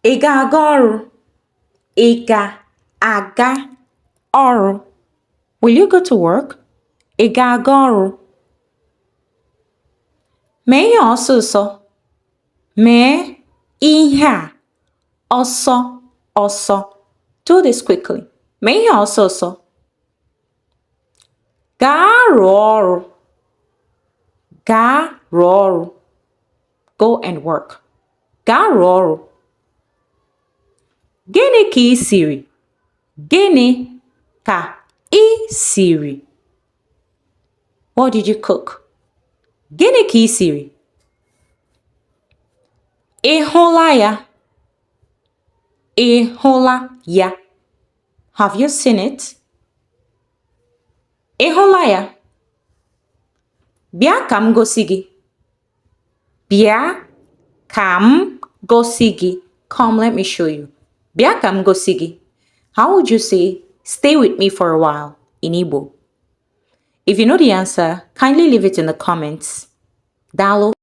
Ị ga-aga ọrụ? Ị ga-aga ọrụ? Will you go to work? Ị ga-aga ọrụ? Mee ihe ọsọọsọ. Mee ihe a ọsọ ọsọ. Do this quickly. Mee ihe ọsọọsọ. Gaa rụọ ọrụ. Gaa rụọ ọrụ. Go and work. Gaa rụọ ọrụ. Gịnị ka ị siri? Gịnị ka ị siri? What did you cook? Gịnị ka ị siri? Ị hụla ya? Ị hụla ya? Have you seen it? Ị hụla ya? Bịa ka m gosi gị. Bịa ka m gosi gị. Come, let me show you. Bịa ka m gosi gị. How would you say, stay with me for a while in Igbo? If you know the answer, kindly leave it in the comments. Dalo.